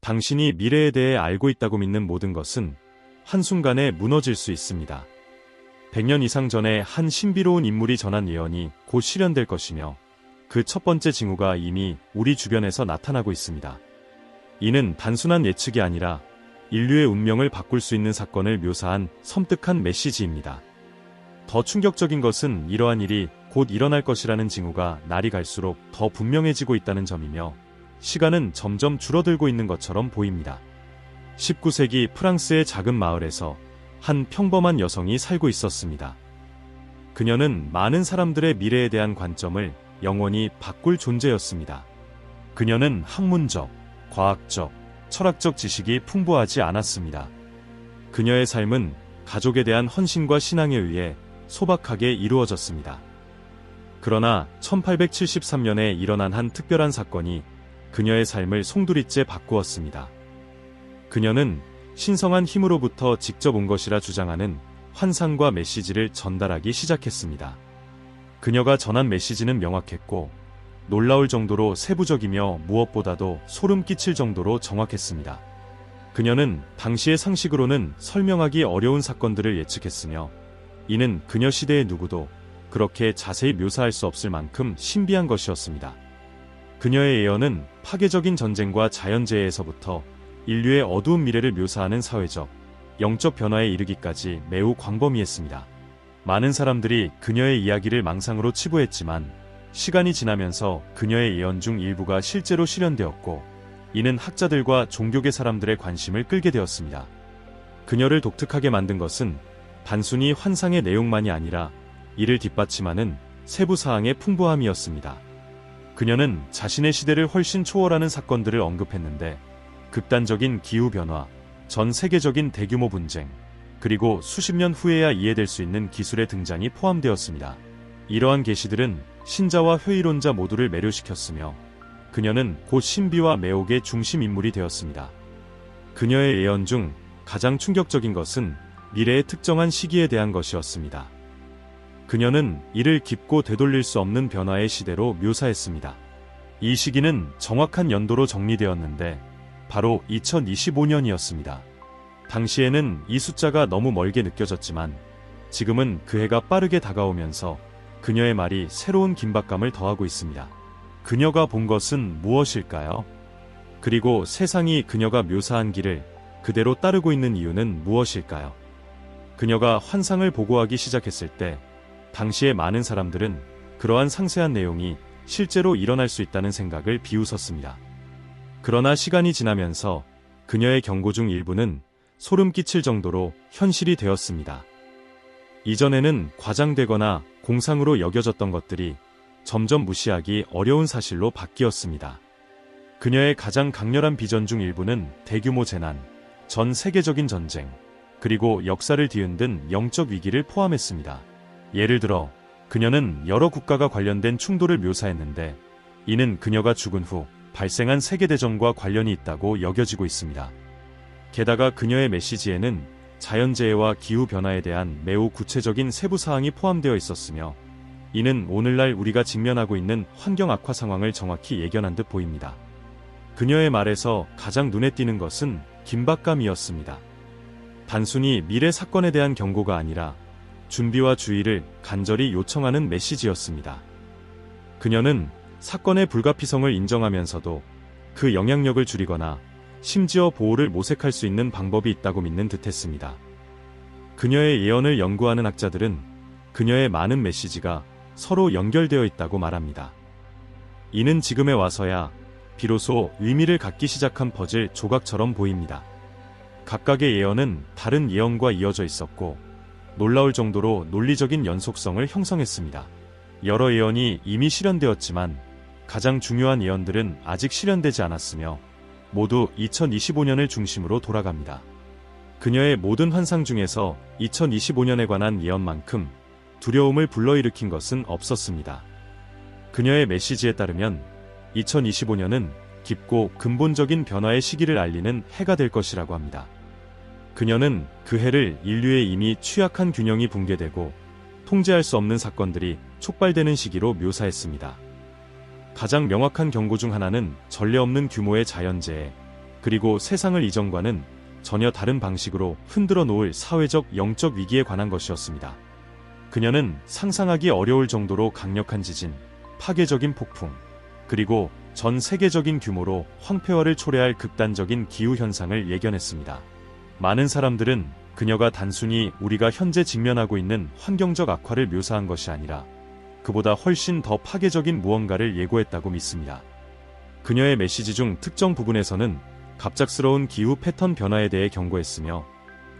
당신이 미래에 대해 알고 있다고 믿는 모든 것은 한순간에 무너질 수 있습니다. 100년 이상 전에 한 신비로운 인물이 전한 예언이 곧 실현될 것이며 그 첫 번째 징후가 이미 우리 주변에서 나타나고 있습니다. 이는 단순한 예측이 아니라 인류의 운명을 바꿀 수 있는 사건을 묘사한 섬뜩한 메시지입니다. 더 충격적인 것은 이러한 일이 곧 일어날 것이라는 징후가 날이 갈수록 더 분명해지고 있다는 점이며 시간은 점점 줄어들고 있는 것처럼 보입니다. 19세기 프랑스의 작은 마을에서 한 평범한 여성이 살고 있었습니다. 그녀는 많은 사람들의 미래에 대한 관점을 영원히 바꿀 존재였습니다. 그녀는 학문적, 과학적, 철학적 지식이 풍부하지 않았습니다. 그녀의 삶은 가족에 대한 헌신과 신앙에 의해 소박하게 이루어졌습니다. 그러나 1873년에 일어난 한 특별한 사건이 그녀의 삶을 송두리째 바꾸었습니다. 그녀는 신성한 힘으로부터 직접 온 것이라 주장하는 환상과 메시지를 전달하기 시작했습니다. 그녀가 전한 메시지는 명확했고 놀라울 정도로 세부적이며 무엇보다도 소름 끼칠 정도로 정확했습니다. 그녀는 당시의 상식으로는 설명하기 어려운 사건들을 예측했으며 이는 그녀 시대의 누구도 그렇게 자세히 묘사할 수 없을 만큼 신비한 것이었습니다. 그녀의 예언은 파괴적인 전쟁과 자연재해에서부터 인류의 어두운 미래를 묘사하는 사회적, 영적 변화에 이르기까지 매우 광범위했습니다. 많은 사람들이 그녀의 이야기를 망상으로 치부했지만 시간이 지나면서 그녀의 예언 중 일부가 실제로 실현되었고 이는 학자들과 종교계 사람들의 관심을 끌게 되었습니다. 그녀를 독특하게 만든 것은 단순히 환상의 내용만이 아니라 이를 뒷받침하는 세부 사항의 풍부함이었습니다. 그녀는 자신의 시대를 훨씬 초월하는 사건들을 언급했는데 극단적인 기후변화, 전 세계적인 대규모 분쟁, 그리고 수십 년 후에야 이해될 수 있는 기술의 등장이 포함되었습니다. 이러한 계시들은 신자와 회의론자 모두를 매료시켰으며 그녀는 곧 신비와 매혹의 중심 인물이 되었습니다. 그녀의 예언 중 가장 충격적인 것은 미래의 특정한 시기에 대한 것이었습니다. 그녀는 이를 깊고 되돌릴 수 없는 변화의 시대로 묘사했습니다. 이 시기는 정확한 연도로 정리되었는데 바로 2025년이었습니다. 당시에는 이 숫자가 너무 멀게 느껴졌지만 지금은 그 해가 빠르게 다가오면서 그녀의 말이 새로운 긴박감을 더하고 있습니다. 그녀가 본 것은 무엇일까요? 그리고 세상이 그녀가 묘사한 길을 그대로 따르고 있는 이유는 무엇일까요? 그녀가 환상을 보고하기 시작했을 때 당시의 많은 사람들은 그러한 상세한 내용이 실제로 일어날 수 있다는 생각을 비웃었습니다. 그러나 시간이 지나면서 그녀의 경고 중 일부는 소름 끼칠 정도로 현실이 되었습니다. 이전에는 과장되거나 공상으로 여겨졌던 것들이 점점 무시하기 어려운 사실로 바뀌었습니다. 그녀의 가장 강렬한 비전 중 일부는 대규모 재난, 전 세계적인 전쟁, 그리고 역사를 뒤흔든 영적 위기를 포함했습니다. 예를 들어 그녀는 여러 국가가 관련된 충돌을 묘사했는데 이는 그녀가 죽은 후 발생한 세계대전과 관련이 있다고 여겨지고 있습니다. 게다가 그녀의 메시지에는 자연재해와 기후변화에 대한 매우 구체적인 세부사항이 포함되어 있었으며 이는 오늘날 우리가 직면하고 있는 환경 악화 상황을 정확히 예견한 듯 보입니다. 그녀의 말에서 가장 눈에 띄는 것은 긴박감이었습니다. 단순히 미래 사건에 대한 경고가 아니라 준비와 주의를 간절히 요청하는 메시지였습니다. 그녀는 사건의 불가피성을 인정하면서도 그 영향력을 줄이거나 심지어 보호를 모색할 수 있는 방법이 있다고 믿는 듯했습니다. 그녀의 예언을 연구하는 학자들은 그녀의 많은 메시지가 서로 연결되어 있다고 말합니다. 이는 지금에 와서야 비로소 의미를 갖기 시작한 퍼즐 조각처럼 보입니다. 각각의 예언은 다른 예언과 이어져 있었고 놀라울 정도로 논리적인 연속성을 형성했습니다. 여러 예언이 이미 실현되었지만 가장 중요한 예언들은 아직 실현되지 않았으며 모두 2025년을 중심으로 돌아갑니다. 그녀의 모든 환상 중에서 2025년에 관한 예언만큼 두려움을 불러일으킨 것은 없었습니다. 그녀의 메시지에 따르면 2025년은 깊고 근본적인 변화의 시기를 알리는 해가 될 것이라고 합니다. 그녀는 그 해를 인류의 이미 취약한 균형이 붕괴되고 통제할 수 없는 사건들이 촉발되는 시기로 묘사했습니다. 가장 명확한 경고 중 하나는 전례 없는 규모의 자연재해, 그리고 세상을 이전과는 전혀 다른 방식으로 흔들어 놓을 사회적 영적 위기에 관한 것이었습니다. 그녀는 상상하기 어려울 정도로 강력한 지진, 파괴적인 폭풍, 그리고 전 세계적인 규모로 황폐화를 초래할 극단적인 기후현상을 예견했습니다. 많은 사람들은 그녀가 단순히 우리가 현재 직면하고 있는 환경적 악화를 묘사한 것이 아니라 그보다 훨씬 더 파괴적인 무언가를 예고했다고 믿습니다. 그녀의 메시지 중 특정 부분에서는 갑작스러운 기후 패턴 변화에 대해 경고했으며,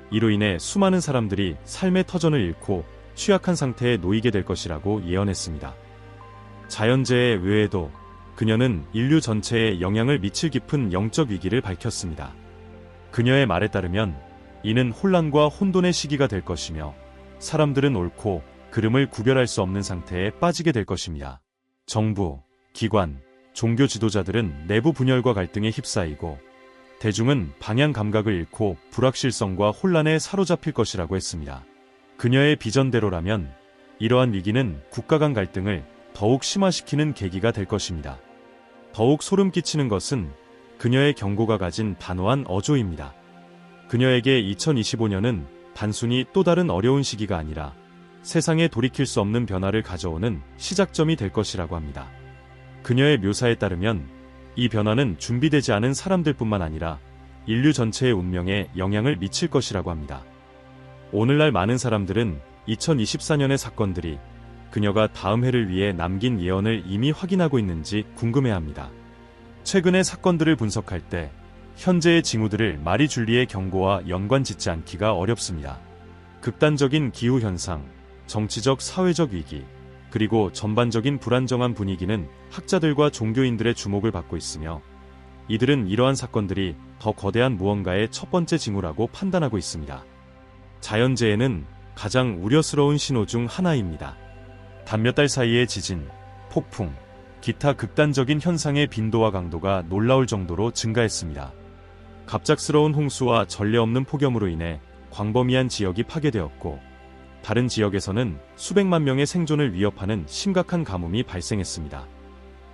이로 인해 수많은 사람들이 삶의 터전을 잃고 취약한 상태에 놓이게 될 것이라고 예언했습니다. 자연재해 외에도 그녀는 인류 전체에 영향을 미칠 깊은 영적 위기를 밝혔습니다. 그녀의 말에 따르면 이는 혼란과 혼돈의 시기가 될 것이며, 사람들은 옳고 그름을 구별할 수 없는 상태에 빠지게 될 것입니다. 정부, 기관, 종교 지도자들은 내부 분열과 갈등에 휩싸이고, 대중은 방향 감각을 잃고 불확실성과 혼란에 사로잡힐 것이라고 했습니다. 그녀의 비전대로라면 이러한 위기는 국가 간 갈등을 더욱 심화시키는 계기가 될 것입니다. 더욱 소름 끼치는 것은 그녀의 경고가 가진 단호한 어조입니다. 그녀에게 2025년은 단순히 또 다른 어려운 시기가 아니라 세상에 돌이킬 수 없는 변화를 가져오는 시작점이 될 것이라고 합니다. 그녀의 묘사에 따르면 이 변화는 준비되지 않은 사람들뿐만 아니라 인류 전체의 운명에 영향을 미칠 것이라고 합니다. 오늘날 많은 사람들은 2024년의 사건들이 그녀가 다음 해를 위해 남긴 예언을 이미 확인하고 있는지 궁금해합니다. 최근의 사건들을 분석할 때 현재의 징후들을 마리 줄리의 경고와 연관짓지 않기가 어렵습니다. 극단적인 기후현상, 정치적 사회적 위기, 그리고 전반적인 불안정한 분위기는 학자들과 종교인들의 주목을 받고 있으며, 이들은 이러한 사건들이 더 거대한 무언가의 첫 번째 징후라고 판단하고 있습니다. 자연재해는 가장 우려스러운 신호 중 하나입니다. 단 몇 달 사이의 지진, 폭풍, 기타 극단적인 현상의 빈도와 강도가 놀라울 정도로 증가했습니다. 갑작스러운 홍수와 전례 없는 폭염으로 인해 광범위한 지역이 파괴되었고, 다른 지역에서는 수백만 명의 생존을 위협하는 심각한 가뭄이 발생했습니다.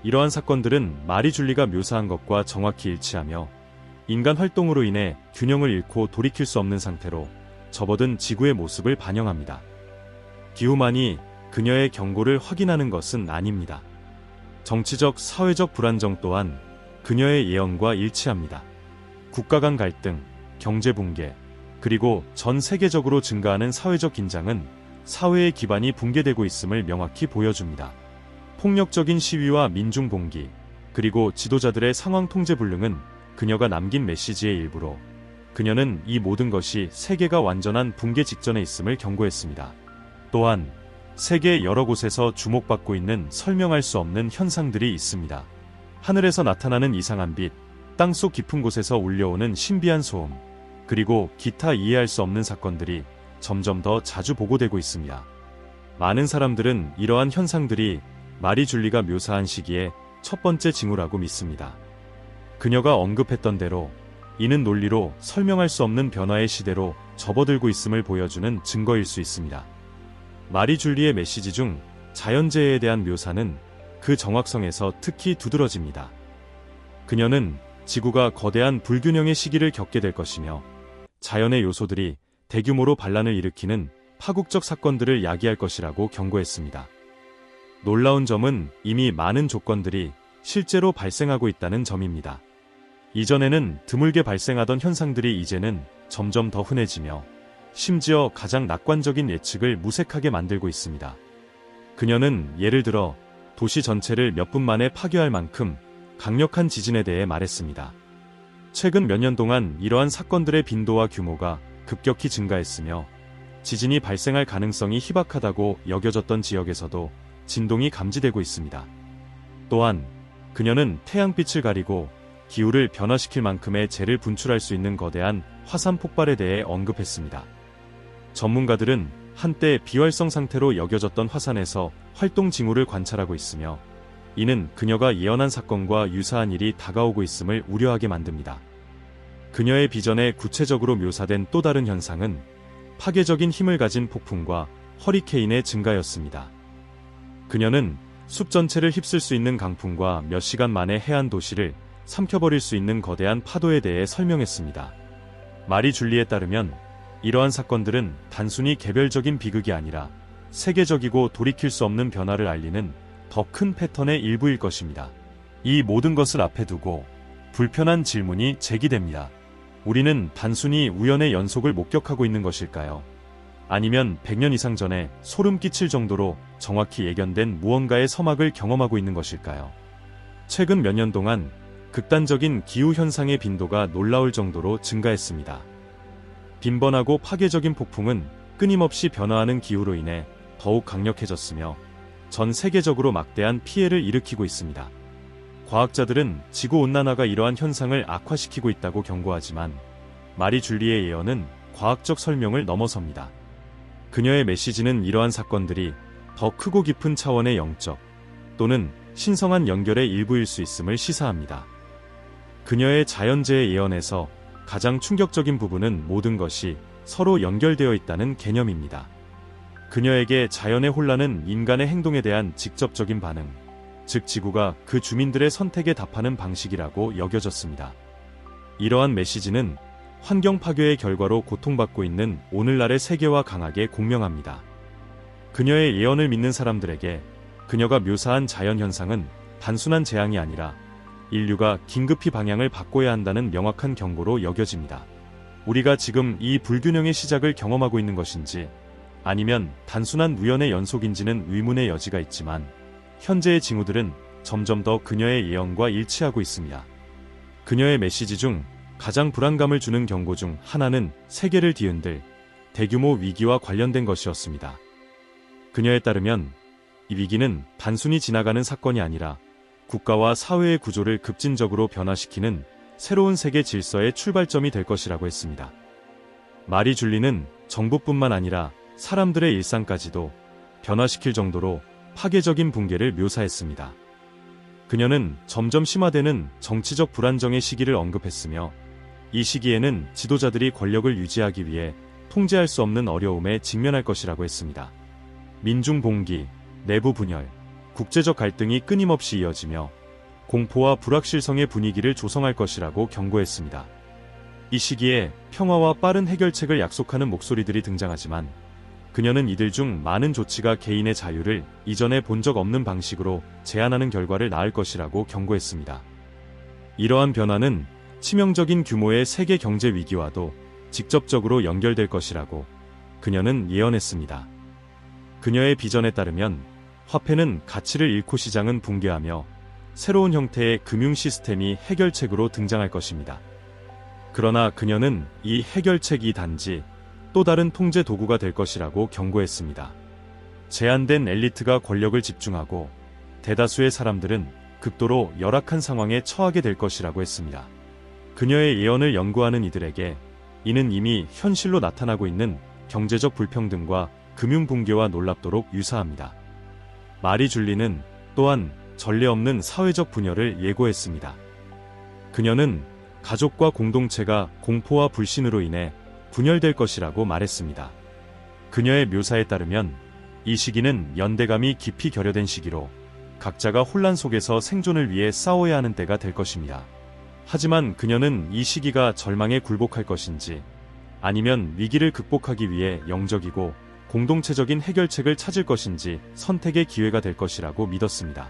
이러한 사건들은 마리 줄리가 묘사한 것과 정확히 일치하며, 인간 활동으로 인해 균형을 잃고 돌이킬 수 없는 상태로 접어든 지구의 모습을 반영합니다. 기후만이 그녀의 경고를 확인하는 것은 아닙니다. 정치적, 사회적 불안정 또한 그녀의 예언과 일치합니다. 국가 간 갈등, 경제 붕괴, 그리고 전 세계적으로 증가하는 사회적 긴장은 사회의 기반이 붕괴되고 있음을 명확히 보여줍니다. 폭력적인 시위와 민중 봉기, 그리고 지도자들의 상황 통제 불능은 그녀가 남긴 메시지의 일부로, 그녀는 이 모든 것이 세계가 완전한 붕괴 직전에 있음을 경고했습니다. 또한 세계 여러 곳에서 주목받고 있는 설명할 수 없는 현상들이 있습니다. 하늘에서 나타나는 이상한 빛, 땅속 깊은 곳에서 울려오는 신비한 소음, 그리고 기타 이해할 수 없는 사건들이 점점 더 자주 보고되고 있습니다. 많은 사람들은 이러한 현상들이 마리 줄리가 묘사한 시기의 첫 번째 징후라고 믿습니다. 그녀가 언급했던 대로 이는 논리로 설명할 수 없는 변화의 시대로 접어들고 있음을 보여주는 증거일 수 있습니다. 마리 줄리의 메시지 중 자연재해에 대한 묘사는 그 정확성에서 특히 두드러집니다. 그녀는 지구가 거대한 불균형의 시기를 겪게 될 것이며, 자연의 요소들이 대규모로 반란을 일으키는 파국적 사건들을 야기할 것이라고 경고했습니다. 놀라운 점은 이미 많은 조건들이 실제로 발생하고 있다는 점입니다. 이전에는 드물게 발생하던 현상들이 이제는 점점 더 흔해지며, 심지어 가장 낙관적인 예측을 무색하게 만들고 있습니다. 그녀는 예를 들어 도시 전체를 몇 분 만에 파괴할 만큼 강력한 지진에 대해 말했습니다. 최근 몇 년 동안 이러한 사건들의 빈도와 규모가 급격히 증가했으며, 지진이 발생할 가능성이 희박하다고 여겨졌던 지역에서도 진동이 감지되고 있습니다. 또한 그녀는 태양빛을 가리고 기후를 변화시킬 만큼의 재를 분출할 수 있는 거대한 화산 폭발에 대해 언급했습니다. 전문가들은 한때 비활성 상태로 여겨졌던 화산에서 활동 징후를 관찰하고 있으며, 이는 그녀가 예언한 사건과 유사한 일이 다가오고 있음을 우려하게 만듭니다. 그녀의 비전에 구체적으로 묘사된 또 다른 현상은 파괴적인 힘을 가진 폭풍과 허리케인의 증가였습니다. 그녀는 숲 전체를 휩쓸 수 있는 강풍과 몇 시간 만에 해안 도시를 삼켜버릴 수 있는 거대한 파도에 대해 설명했습니다. 마리 줄리에 따르면 이러한 사건들은 단순히 개별적인 비극이 아니라 세계적이고 돌이킬 수 없는 변화를 알리는 더 큰 패턴의 일부일 것입니다. 이 모든 것을 앞에 두고 불편한 질문이 제기됩니다. 우리는 단순히 우연의 연속을 목격하고 있는 것일까요? 아니면 100년 이상 전에 소름 끼칠 정도로 정확히 예견된 무언가의 서막을 경험하고 있는 것일까요? 최근 몇 년 동안 극단적인 기후현상의 빈도가 놀라울 정도로 증가했습니다. 빈번하고 파괴적인 폭풍은 끊임없이 변화하는 기후로 인해 더욱 강력해졌으며 전 세계적으로 막대한 피해를 일으키고 있습니다. 과학자들은 지구온난화가 이러한 현상을 악화시키고 있다고 경고하지만 마리 줄리의 예언은 과학적 설명을 넘어섭니다. 그녀의 메시지는 이러한 사건들이 더 크고 깊은 차원의 영적 또는 신성한 연결의 일부일 수 있음을 시사합니다. 그녀의 자연재해 예언에서 가장 충격적인 부분은 모든 것이 서로 연결되어 있다는 개념입니다. 그녀에게 자연의 혼란은 인간의 행동에 대한 직접적인 반응, 즉 지구가 그 주민들의 선택에 답하는 방식이라고 여겨졌습니다. 이러한 메시지는 환경 파괴의 결과로 고통받고 있는 오늘날의 세계와 강하게 공명합니다. 그녀의 예언을 믿는 사람들에게 그녀가 묘사한 자연현상은 단순한 재앙이 아니라 인류가 긴급히 방향을 바꿔야 한다는 명확한 경고로 여겨집니다. 우리가 지금 이 불균형의 시작을 경험하고 있는 것인지 아니면 단순한 우연의 연속인지는 의문의 여지가 있지만 현재의 징후들은 점점 더 그녀의 예언과 일치하고 있습니다. 그녀의 메시지 중 가장 불안감을 주는 경고 중 하나는 세계를 뒤흔들 대규모 위기와 관련된 것이었습니다. 그녀에 따르면 이 위기는 단순히 지나가는 사건이 아니라 국가와 사회의 구조를 급진적으로 변화시키는 새로운 세계 질서의 출발점이 될 것이라고 했습니다. 마리 줄리는 정부뿐만 아니라 사람들의 일상까지도 변화시킬 정도로 파괴적인 붕괴를 묘사했습니다. 그녀는 점점 심화되는 정치적 불안정의 시기를 언급했으며 이 시기에는 지도자들이 권력을 유지하기 위해 통제할 수 없는 어려움에 직면할 것이라고 했습니다. 민중 봉기, 내부 분열, 국제적 갈등이 끊임없이 이어지며 공포와 불확실성의 분위기를 조성할 것이라고 경고했습니다. 이 시기에 평화와 빠른 해결책을 약속하는 목소리들이 등장하지만 그녀는 이들 중 많은 조치가 개인의 자유를 이전에 본 적 없는 방식으로 제한하는 결과를 낳을 것이라고 경고했습니다. 이러한 변화는 치명적인 규모의 세계 경제 위기와도 직접적으로 연결될 것이라고 그녀는 예언했습니다. 그녀의 비전에 따르면 화폐는 가치를 잃고 시장은 붕괴하며 새로운 형태의 금융 시스템이 해결책으로 등장할 것입니다. 그러나 그녀는 이 해결책이 단지 또 다른 통제 도구가 될 것이라고 경고했습니다. 제한된 엘리트가 권력을 집중하고 대다수의 사람들은 극도로 열악한 상황에 처하게 될 것이라고 했습니다. 그녀의 예언을 연구하는 이들에게 이는 이미 현실로 나타나고 있는 경제적 불평등과 금융 붕괴와 놀랍도록 유사합니다. 마리 줄리는 또한 전례 없는 사회적 분열을 예고했습니다. 그녀는 가족과 공동체가 공포와 불신으로 인해 분열될 것이라고 말했습니다. 그녀의 묘사에 따르면 이 시기는 연대감이 깊이 결여된 시기로 각자가 혼란 속에서 생존을 위해 싸워야 하는 때가 될 것입니다. 하지만 그녀는 이 시기가 절망에 굴복할 것인지 아니면 위기를 극복하기 위해 영적이고 공동체적인 해결책을 찾을 것인지 선택의 기회가 될 것이라고 믿었습니다.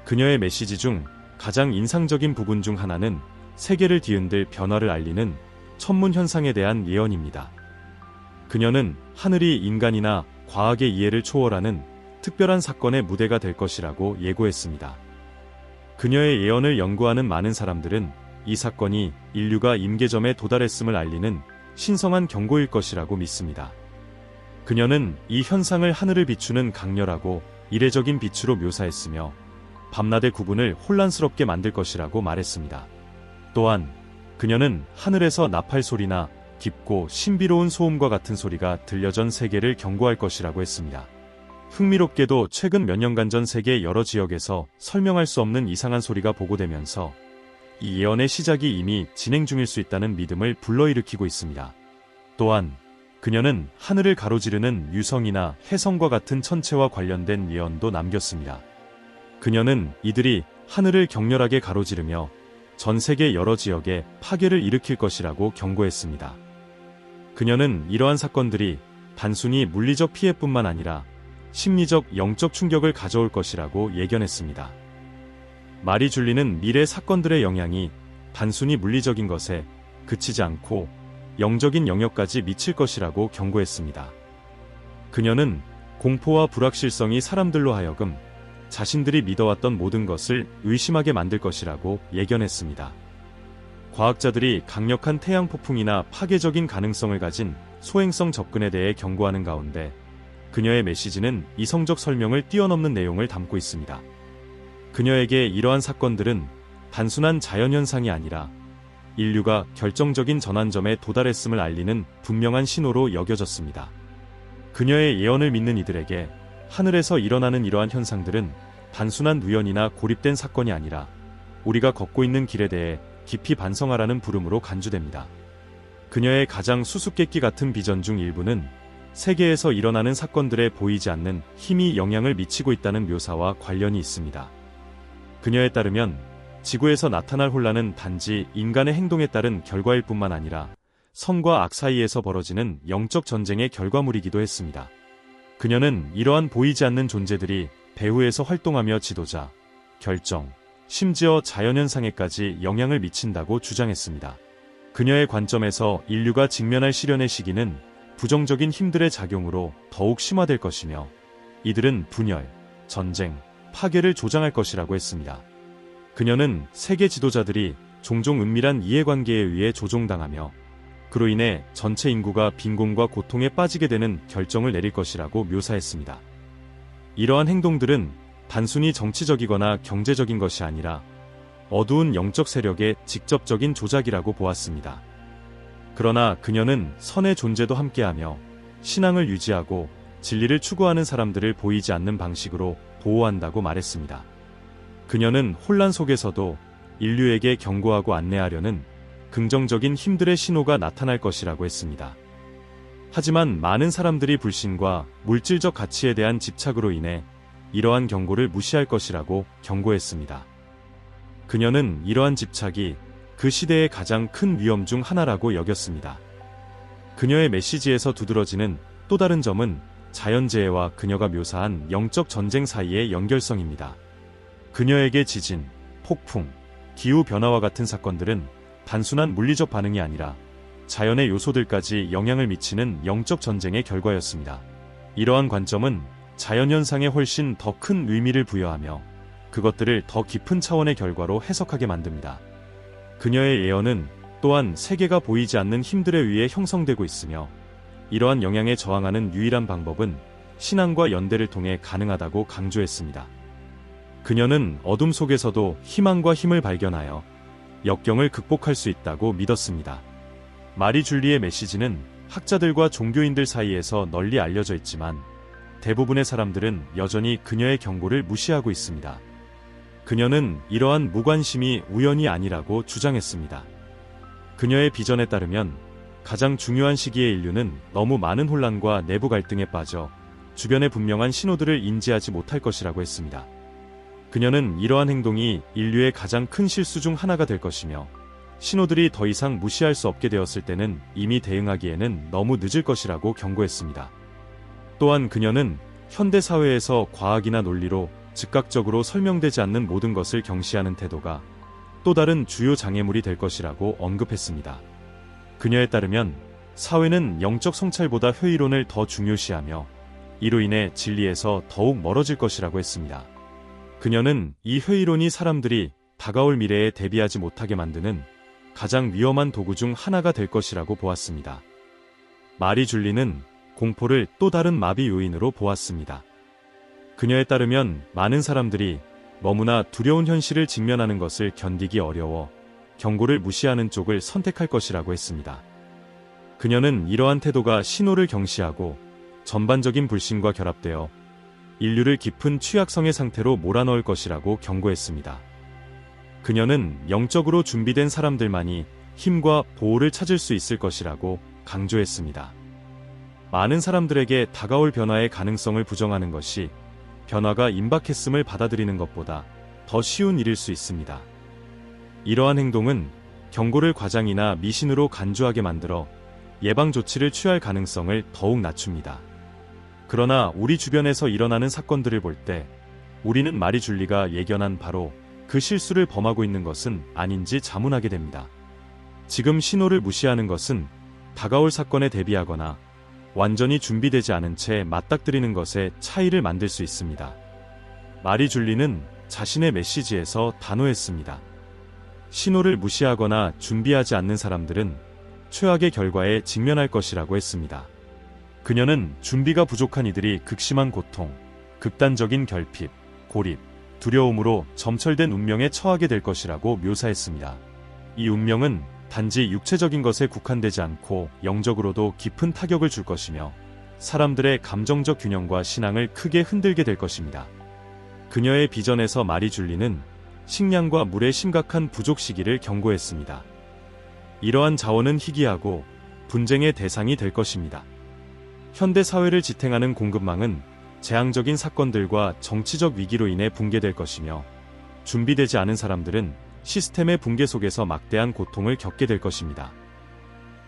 그녀의 메시지 중 가장 인상적인 부분 중 하나는 세계를 뒤흔들 변화를 알리는 천문 현상에 대한 예언입니다. 그녀는 하늘이 인간이나 과학의 이해를 초월하는 특별한 사건의 무대가 될 것이라고 예고했습니다. 그녀의 예언을 연구하는 많은 사람들은 이 사건이 인류가 임계점에 도달했음을 알리는 신성한 경고일 것이라고 믿습니다. 그녀는 이 현상을 하늘을 비추는 강렬하고 이례적인 빛으로 묘사했으며 밤낮의 구분을 혼란스럽게 만들 것이라고 말했습니다. 또한 그녀는 하늘에서 나팔 소리나 깊고 신비로운 소음과 같은 소리가 들려 전 세계를 경고할 것이라고 했습니다. 흥미롭게도 최근 몇 년간 전 세계 여러 지역에서 설명할 수 없는 이상한 소리가 보고되면서 이 예언의 시작이 이미 진행 중일 수 있다는 믿음을 불러일으키고 있습니다. 또한 그녀는 하늘을 가로지르는 유성이나 혜성과 같은 천체와 관련된 예언도 남겼습니다. 그녀는 이들이 하늘을 격렬하게 가로지르며 전 세계 여러 지역에 파괴를 일으킬 것이라고 경고했습니다. 그녀는 이러한 사건들이 단순히 물리적 피해뿐만 아니라 심리적, 영적 충격을 가져올 것이라고 예견했습니다. 마리 줄리는 미래 사건들의 영향이 단순히 물리적인 것에 그치지 않고 영적인 영역까지 미칠 것이라고 경고했습니다. 그녀는 공포와 불확실성이 사람들로 하여금 자신들이 믿어왔던 모든 것을 의심하게 만들 것이라고 예견했습니다. 과학자들이 강력한 태양 폭풍이나 파괴적인 가능성을 가진 소행성 접근에 대해 경고하는 가운데 그녀의 메시지는 이성적 설명을 뛰어넘는 내용을 담고 있습니다. 그녀에게 이러한 사건들은 단순한 자연현상이 아니라 인류가 결정적인 전환점에 도달했음을 알리는 분명한 신호로 여겨졌습니다. 그녀의 예언을 믿는 이들에게 하늘에서 일어나는 이러한 현상들은 단순한 우연이나 고립된 사건이 아니라 우리가 걷고 있는 길에 대해 깊이 반성하라는 부름으로 간주됩니다. 그녀의 가장 수수께끼 같은 비전 중 일부는 세계에서 일어나는 사건들에 보이지 않는 힘이 영향을 미치고 있다는 묘사와 관련이 있습니다. 그녀에 따르면 지구에서 나타날 혼란은 단지 인간의 행동에 따른 결과일 뿐만 아니라 선과 악 사이에서 벌어지는 영적 전쟁의 결과물이기도 했습니다. 그녀는 이러한 보이지 않는 존재들이 배후에서 활동하며 지도자, 결정, 심지어 자연현상에까지 영향을 미친다고 주장했습니다. 그녀의 관점에서 인류가 직면할 시련의 시기는 부정적인 힘들의 작용으로 더욱 심화될 것이며 이들은 분열, 전쟁, 파괴를 조장할 것이라고 했습니다. 그녀는 세계 지도자들이 종종 은밀한 이해관계에 의해 조종당하며 그로 인해 전체 인구가 빈곤과 고통에 빠지게 되는 결정을 내릴 것이라고 묘사했습니다. 이러한 행동들은 단순히 정치적이거나 경제적인 것이 아니라 어두운 영적 세력의 직접적인 조작이라고 보았습니다. 그러나 그녀는 선의 존재도 함께하며 신앙을 유지하고 진리를 추구하는 사람들을 보이지 않는 방식으로 보호한다고 말했습니다. 그녀는 혼란 속에서도 인류에게 경고하고 안내하려는 긍정적인 힘들의 신호가 나타날 것이라고 했습니다. 하지만 많은 사람들이 불신과 물질적 가치에 대한 집착으로 인해 이러한 경고를 무시할 것이라고 경고했습니다. 그녀는 이러한 집착이 그 시대의 가장 큰 위험 중 하나라고 여겼습니다. 그녀의 메시지에서 두드러지는 또 다른 점은 자연재해와 그녀가 묘사한 영적 전쟁 사이의 연결성입니다. 그녀에게 지진, 폭풍, 기후변화와 같은 사건들은 단순한 물리적 반응이 아니라 자연의 요소들까지 영향을 미치는 영적 전쟁의 결과였습니다. 이러한 관점은 자연현상에 훨씬 더 큰 의미를 부여하며 그것들을 더 깊은 차원의 결과로 해석하게 만듭니다. 그녀의 예언은 또한 세계가 보이지 않는 힘들에 의해 형성되고 있으며 이러한 영향에 저항하는 유일한 방법은 신앙과 연대를 통해 가능하다고 강조했습니다. 그녀는 어둠 속에서도 희망과 힘을 발견하여 역경을 극복할 수 있다고 믿었습니다. 마리 줄리의 메시지는 학자들과 종교인들 사이에서 널리 알려져 있지만 대부분의 사람들은 여전히 그녀의 경고를 무시하고 있습니다. 그녀는 이러한 무관심이 우연이 아니라고 주장했습니다. 그녀의 비전에 따르면 가장 중요한 시기의 인류는 너무 많은 혼란과 내부 갈등에 빠져 주변의 분명한 신호들을 인지하지 못할 것이라고 했습니다. 그녀는 이러한 행동이 인류의 가장 큰 실수 중 하나가 될 것이며 신호들이 더 이상 무시할 수 없게 되었을 때는 이미 대응하기에는 너무 늦을 것이라고 경고했습니다. 또한 그녀는 현대 사회에서 과학이나 논리로 즉각적으로 설명되지 않는 모든 것을 경시하는 태도가 또 다른 주요 장애물이 될 것이라고 언급했습니다. 그녀에 따르면 사회는 영적 성찰보다 회의론을 더 중요시하며 이로 인해 진리에서 더욱 멀어질 것이라고 했습니다. 그녀는 이 회의론이 사람들이 다가올 미래에 대비하지 못하게 만드는 가장 위험한 도구 중 하나가 될 것이라고 보았습니다. 마리 줄리는 공포를 또 다른 마비 요인으로 보았습니다. 그녀에 따르면 많은 사람들이 너무나 두려운 현실을 직면하는 것을 견디기 어려워 경고를 무시하는 쪽을 선택할 것이라고 했습니다. 그녀는 이러한 태도가 신호를 경시하고 전반적인 불신과 결합되어 인류를 깊은 취약성의 상태로 몰아넣을 것이라고 경고했습니다. 그녀는 영적으로 준비된 사람들만이 힘과 보호를 찾을 수 있을 것이라고 강조했습니다. 많은 사람들에게 다가올 변화의 가능성을 부정하는 것이 변화가 임박했음을 받아들이는 것보다 더 쉬운 일일 수 있습니다. 이러한 행동은 경고를 과장이나 미신으로 간주하게 만들어 예방 조치를 취할 가능성을 더욱 낮춥니다. 그러나 우리 주변에서 일어나는 사건들을 볼 때 우리는 마리 줄리가 예견한 바로 그 실수를 범하고 있는 것은 아닌지 자문하게 됩니다. 지금 신호를 무시하는 것은 다가올 사건에 대비하거나 완전히 준비되지 않은 채 맞닥뜨리는 것에 차이를 만들 수 있습니다. 마리 줄리는 자신의 메시지에서 단호했습니다. 신호를 무시하거나 준비하지 않는 사람들은 최악의 결과에 직면할 것이라고 했습니다. 그녀는 준비가 부족한 이들이 극심한 고통, 극단적인 결핍, 고립, 두려움으로 점철된 운명에 처하게 될 것이라고 묘사했습니다. 이 운명은 단지 육체적인 것에 국한되지 않고 영적으로도 깊은 타격을 줄 것이며 사람들의 감정적 균형과 신앙을 크게 흔들게 될 것입니다. 그녀의 비전에서 마리 줄리는 식량과 물의 심각한 부족 시기를 경고했습니다. 이러한 자원은 희귀하고 분쟁의 대상이 될 것입니다. 현대 사회를 지탱하는 공급망은 재앙적인 사건들과 정치적 위기로 인해 붕괴될 것이며 준비되지 않은 사람들은 시스템의 붕괴 속에서 막대한 고통을 겪게 될 것입니다.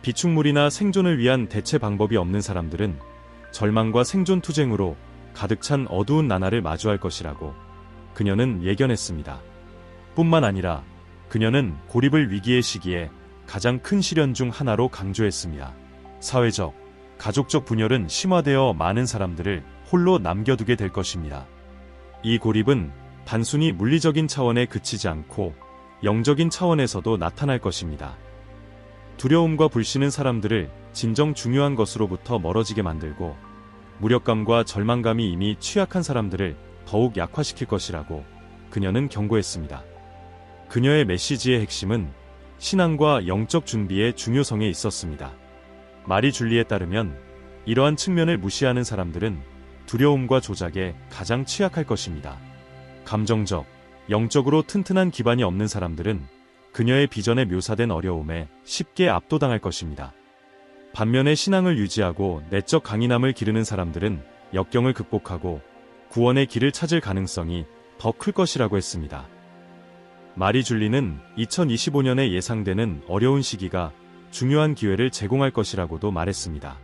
비축물이나 생존을 위한 대체 방법이 없는 사람들은 절망과 생존 투쟁으로 가득 찬 어두운 나날을 마주할 것이라고 그녀는 예견했습니다. 뿐만 아니라 그녀는 고립을 위기의 시기에 가장 큰 시련 중 하나로 강조했습니다. 사회적, 가족적 분열은 심화되어 많은 사람들을 홀로 남겨두게 될 것입니다. 이 고립은 단순히 물리적인 차원에 그치지 않고 영적인 차원에서도 나타날 것입니다. 두려움과 불신은 사람들을 진정 중요한 것으로부터 멀어지게 만들고 무력감과 절망감이 이미 취약한 사람들을 더욱 약화시킬 것이라고 그녀는 경고했습니다. 그녀의 메시지의 핵심은 신앙과 영적 준비의 중요성에 있었습니다. 마리 줄리에 따르면 이러한 측면을 무시하는 사람들은 두려움과 조작에 가장 취약할 것입니다. 감정적, 영적으로 튼튼한 기반이 없는 사람들은 그녀의 비전에 묘사된 어려움에 쉽게 압도당할 것입니다. 반면에 신앙을 유지하고 내적 강인함을 기르는 사람들은 역경을 극복하고 구원의 길을 찾을 가능성이 더 클 것이라고 했습니다. 마리 줄리는 2025년에 예상되는 어려운 시기가 중요한 기회를 제공할 것이라고도 말했습니다.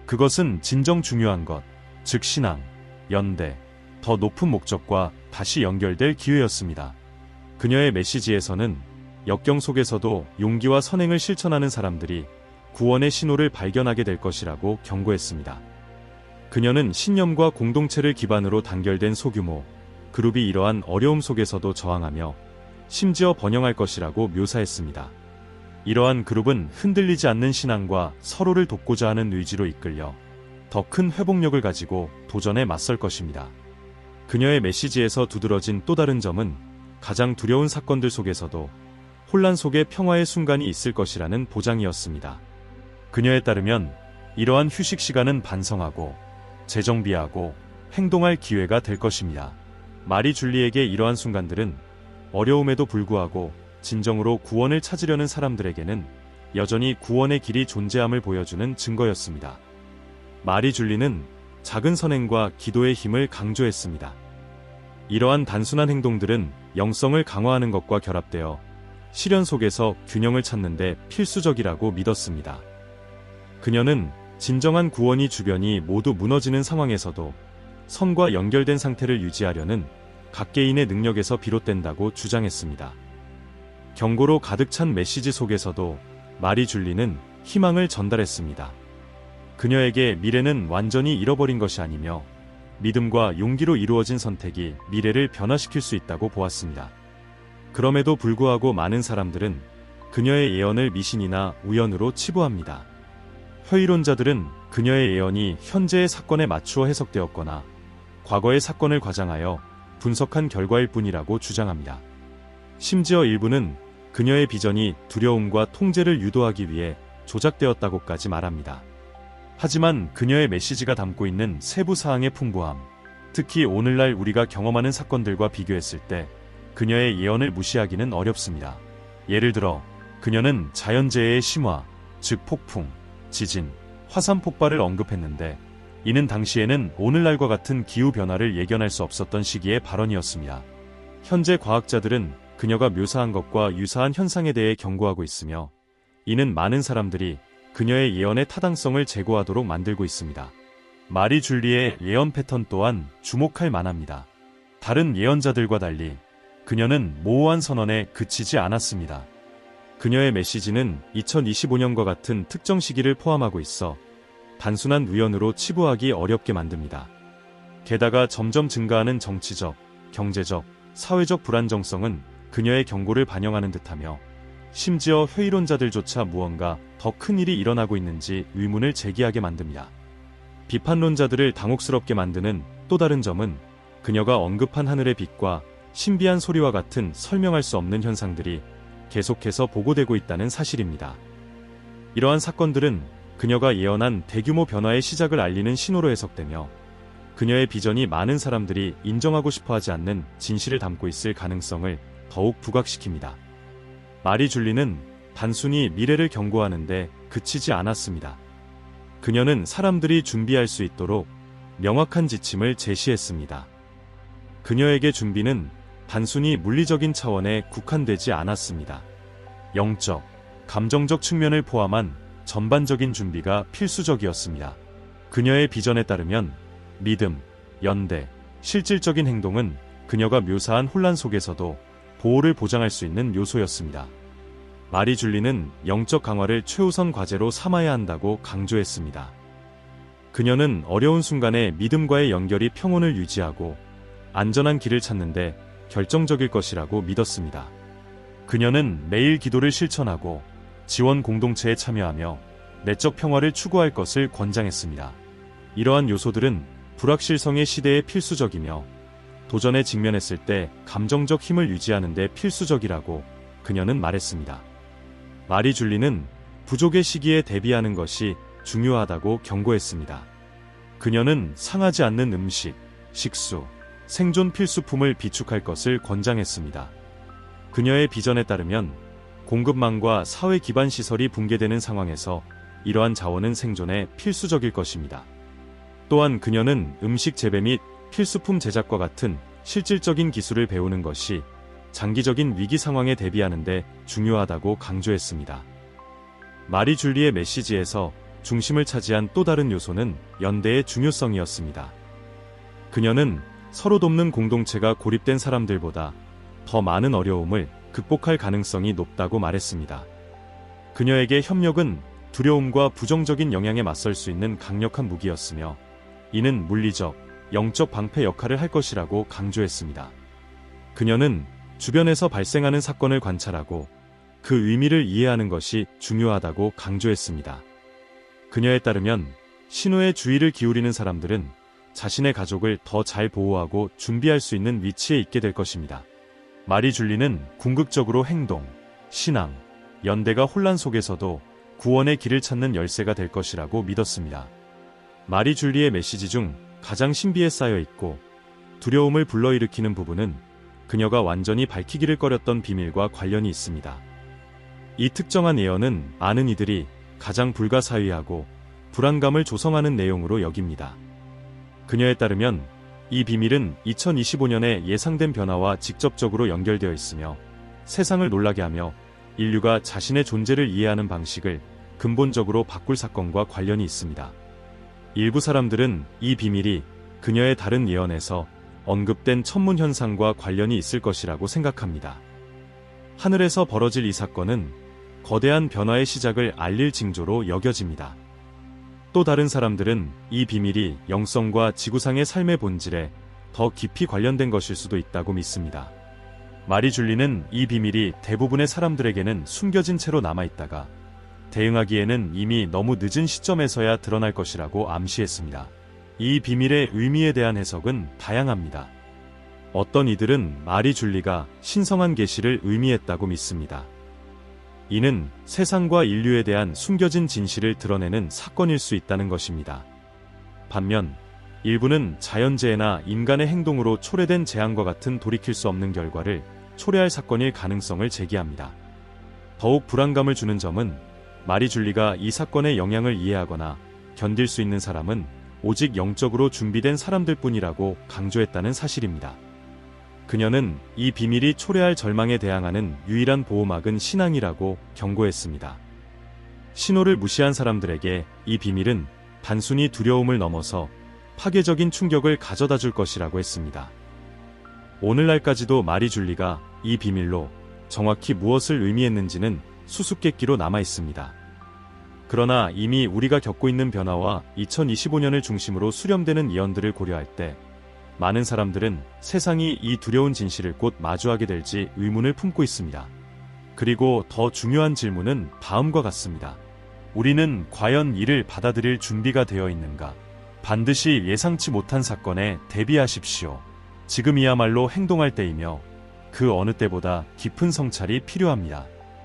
그것은 진정 중요한 것, 즉 신앙, 연대, 더 높은 목적과 다시 연결될 기회였습니다. 그녀의 메시지에서는 역경 속에서도 용기와 선행을 실천하는 사람들이 구원의 신호를 발견하게 될 것이라고 경고했습니다. 그녀는 신념과 공동체를 기반으로 단결된 소규모 그룹이 이러한 어려움 속에서도 저항하며 심지어 번영할 것이라고 묘사했습니다. 이러한 그룹은 흔들리지 않는 신앙과 서로를 돕고자 하는 의지로 이끌려 더 큰 회복력을 가지고 도전에 맞설 것입니다. 그녀의 메시지에서 두드러진 또 다른 점은 가장 두려운 사건들 속에서도 혼란 속에 평화의 순간이 있을 것이라는 보장이었습니다. 그녀에 따르면 이러한 휴식 시간은 반성하고 재정비하고 행동할 기회가 될 것입니다. 마리 줄리에게 이러한 순간들은 어려움에도 불구하고 진정으로 구원을 찾으려는 사람들에게는 여전히 구원의 길이 존재함을 보여주는 증거였습니다. 마리 줄리는 작은 선행과 기도의 힘을 강조했습니다. 이러한 단순한 행동들은 영성을 강화하는 것과 결합되어 시련 속에서 균형을 찾는 데 필수적이라고 믿었습니다. 그녀는 진정한 구원이 주변이 모두 무너지는 상황에서도 선과 연결된 상태를 유지하려는 각 개인의 능력에서 비롯된다고 주장했습니다. 경고로 가득 찬 메시지 속에서도 마리 줄리는 희망을 전달했습니다. 그녀에게 미래는 완전히 잃어버린 것이 아니며 믿음과 용기로 이루어진 선택이 미래를 변화시킬 수 있다고 보았습니다. 그럼에도 불구하고 많은 사람들은 그녀의 예언을 미신이나 우연으로 치부합니다. 허위론자들은 그녀의 예언이 현재의 사건에 맞추어 해석되었거나 과거의 사건을 과장하여 분석한 결과일 뿐이라고 주장합니다. 심지어 일부는 그녀의 비전이 두려움과 통제를 유도하기 위해 조작되었다고까지 말합니다. 하지만 그녀의 메시지가 담고 있는 세부 사항의 풍부함, 특히 오늘날 우리가 경험하는 사건들과 비교했을 때 그녀의 예언을 무시하기는 어렵습니다. 예를 들어 그녀는 자연재해의 심화, 즉 폭풍, 지진, 화산 폭발을 언급했는데 이는 당시에는 오늘날과 같은 기후변화를 예견할 수 없었던 시기의 발언이었습니다. 현재 과학자들은 그녀가 묘사한 것과 유사한 현상에 대해 경고하고 있으며, 이는 많은 사람들이 그녀의 예언의 타당성을 제고하도록 만들고 있습니다. 마리 줄리의 예언 패턴 또한 주목할 만합니다. 다른 예언자들과 달리 그녀는 모호한 선언에 그치지 않았습니다. 그녀의 메시지는 2025년과 같은 특정 시기를 포함하고 있어 단순한 우연으로 치부하기 어렵게 만듭니다. 게다가 점점 증가하는 정치적, 경제적, 사회적 불안정성은 그녀의 경고를 반영하는 듯하며, 심지어 회의론자들조차 무언가 더 큰 일이 일어나고 있는지 의문을 제기하게 만듭니다. 비판론자들을 당혹스럽게 만드는 또 다른 점은 그녀가 언급한 하늘의 빛과 신비한 소리와 같은 설명할 수 없는 현상들이 계속해서 보고되고 있다는 사실입니다. 이러한 사건들은 그녀가 예언한 대규모 변화의 시작을 알리는 신호로 해석되며, 그녀의 비전이 많은 사람들이 인정하고 싶어하지 않는 진실을 담고 있을 가능성을 더욱 부각시킵니다. 마리 줄리는 단순히 미래를 경고하는데 그치지 않았습니다. 그녀는 사람들이 준비할 수 있도록 명확한 지침을 제시했습니다. 그녀에게 준비는 단순히 물리적인 차원에 국한되지 않았습니다. 영적, 감정적 측면을 포함한 전반적인 준비가 필수적이었습니다. 그녀의 비전에 따르면 믿음, 연대, 실질적인 행동은 그녀가 묘사한 혼란 속에서도 보호를 보장할 수 있는 요소였습니다. 마리 줄리는 영적 강화를 최우선 과제로 삼아야 한다고 강조했습니다. 그녀는 어려운 순간에 믿음과의 연결이 평온을 유지하고 안전한 길을 찾는데 결정적일 것이라고 믿었습니다. 그녀는 매일 기도를 실천하고 지원 공동체에 참여하며 내적 평화를 추구할 것을 권장했습니다. 이러한 요소들은 불확실성의 시대에 필수적이며, 도전에 직면했을 때 감정적 힘을 유지하는 데 필수적이라고 그녀는 말했습니다. 마리 줄리는 부족의 시기에 대비하는 것이 중요하다고 경고했습니다. 그녀는 상하지 않는 음식, 식수, 생존 필수품을 비축할 것을 권장했습니다. 그녀의 비전에 따르면 공급망과 사회 기반 시설이 붕괴되는 상황에서 이러한 자원은 생존에 필수적일 것입니다. 또한 그녀는 음식 재배 및 필수품 제작과 같은 실질적인 기술을 배우는 것이 장기적인 위기 상황에 대비하는 데 중요하다고 강조했습니다. 마리 줄리의 메시지에서 중심을 차지한 또 다른 요소는 연대의 중요성이었습니다. 그녀는 서로 돕는 공동체가 고립된 사람들보다 더 많은 어려움을 극복할 가능성이 높다고 말했습니다. 그녀에게 협력은 두려움과 부정적인 영향에 맞설 수 있는 강력한 무기였으며, 이는 물리적, 영적 방패 역할을 할 것이라고 강조했습니다. 그녀는 주변에서 발생하는 사건을 관찰하고 그 의미를 이해하는 것이 중요하다고 강조했습니다. 그녀에 따르면 신호에 주의를 기울이는 사람들은 자신의 가족을 더 잘 보호하고 준비할 수 있는 위치에 있게 될 것입니다. 마리 줄리는 궁극적으로 행동, 신앙, 연대가 혼란 속에서도 구원의 길을 찾는 열쇠가 될 것이라고 믿었습니다. 마리 줄리의 메시지 중 가장 신비에 쌓여 있고 두려움을 불러일으키는 부분은 그녀가 완전히 밝히기를 꺼렸던 비밀과 관련이 있습니다. 이 특정한 예언은 많은 이들이 가장 불가사의하고 불안감을 조성하는 내용으로 여깁니다. 그녀에 따르면 이 비밀은 2025년에 예상된 변화와 직접적으로 연결되어 있으며, 세상을 놀라게 하며 인류가 자신의 존재를 이해하는 방식을 근본적으로 바꿀 사건과 관련이 있습니다. 일부 사람들은 이 비밀이 그녀의 다른 예언에서 언급된 천문 현상과 관련이 있을 것이라고 생각합니다. 하늘에서 벌어질 이 사건은 거대한 변화의 시작을 알릴 징조로 여겨집니다. 또 다른 사람들은 이 비밀이 영성과 지구상의 삶의 본질에 더 깊이 관련된 것일 수도 있다고 믿습니다. 마리 줄리는 이 비밀이 대부분의 사람들에게는 숨겨진 채로 남아있다가 대응하기에는 이미 너무 늦은 시점에서야 드러날 것이라고 암시했습니다. 이 비밀의 의미에 대한 해석은 다양합니다. 어떤 이들은 마리 줄리가 신성한 계시를 의미했다고 믿습니다. 이는 세상과 인류에 대한 숨겨진 진실을 드러내는 사건일 수 있다는 것입니다. 반면 일부는 자연재해나 인간의 행동으로 초래된 재앙과 같은 돌이킬 수 없는 결과를 초래할 사건일 가능성을 제기합니다. 더욱 불안감을 주는 점은 마리 줄리가 이 사건의 영향을 이해하거나 견딜 수 있는 사람은 오직 영적으로 준비된 사람들뿐이라고 강조했다는 사실입니다. 그녀는 이 비밀이 초래할 절망에 대항하는 유일한 보호막은 신앙이라고 경고했습니다. 신호를 무시한 사람들에게 이 비밀은 단순히 두려움을 넘어서 파괴적인 충격을 가져다 줄 것이라고 했습니다. 오늘날까지도 마리 줄리가 이 비밀로 정확히 무엇을 의미했는지는 수수께끼로 남아 있습니다. 그러나 이미 우리가 겪고 있는 변화와 2025년을 중심으로 수렴되는 예언들을 고려할 때 많은 사람들은 세상이 이 두려운 진실을 곧 마주하게 될지 의문을 품고 있습니다. 그리고 더 중요한 질문은 다음과 같습니다. 우리는 과연 이를 받아들일 준비가 되어 있는가? 반드시 예상치 못한 사건에 대비하십시오. 지금이야말로 행동할 때이며 그 어느 때보다 깊은 성찰이 필요합니다.